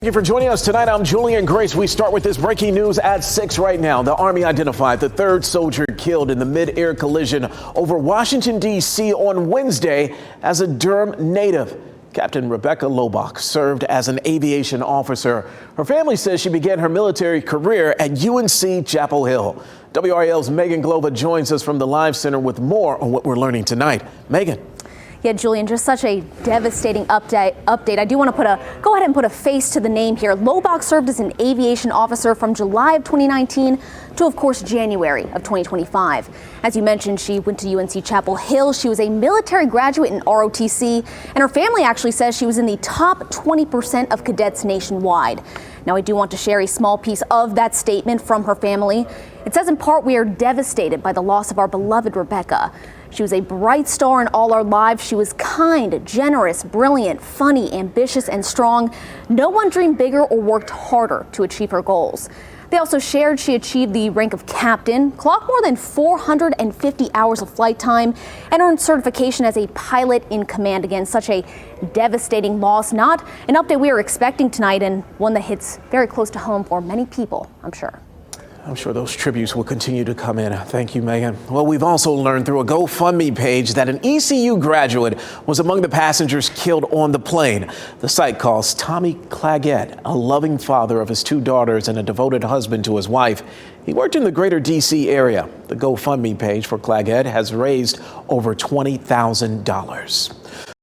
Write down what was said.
Thank you for joining us tonight. I'm Julian Grace. We start with this breaking news at 6 right now. The Army identified the third soldier killed in the mid-air collision over Washington, D.C. on Wednesday as a Durham native. Captain Rebecca Lobach served as an aviation officer. Her family says she began her military career at UNC Chapel Hill. WRAL's Megan Glover joins us from the Live Center with more on what we're learning tonight. Megan. Yeah, Julian, just such a devastating update. I do want to go ahead and put a face to the name here. Lobach served as an aviation officer from July of 2019 to, of course, January of 2025. As you mentioned, she went to UNC Chapel Hill. She was a military graduate in ROTC, and her family actually says she was in the top 20% of cadets nationwide. Now, I do want to share a small piece of that statement from her family. It says in part, "We are devastated by the loss of our beloved Rebecca. She was a bright star in all our lives. She was kind, generous, brilliant, funny, ambitious, and strong. No one dreamed bigger or worked harder to achieve her goals." They also shared she achieved the rank of captain, clocked more than 450 hours of flight time, and earned certification as a pilot in command. Again, such a devastating loss. Not an update we are expecting tonight, and one that hits very close to home for many people, I'm sure. I'm sure those tributes will continue to come in. Thank you, Megan. Well, we've also learned through a GoFundMe page that an ECU graduate was among the passengers killed on the plane. The site calls Tommy Claggett a loving father of his 2 daughters and a devoted husband to his wife. He worked in the greater D.C. area. The GoFundMe page for Claggett has raised over $20,000.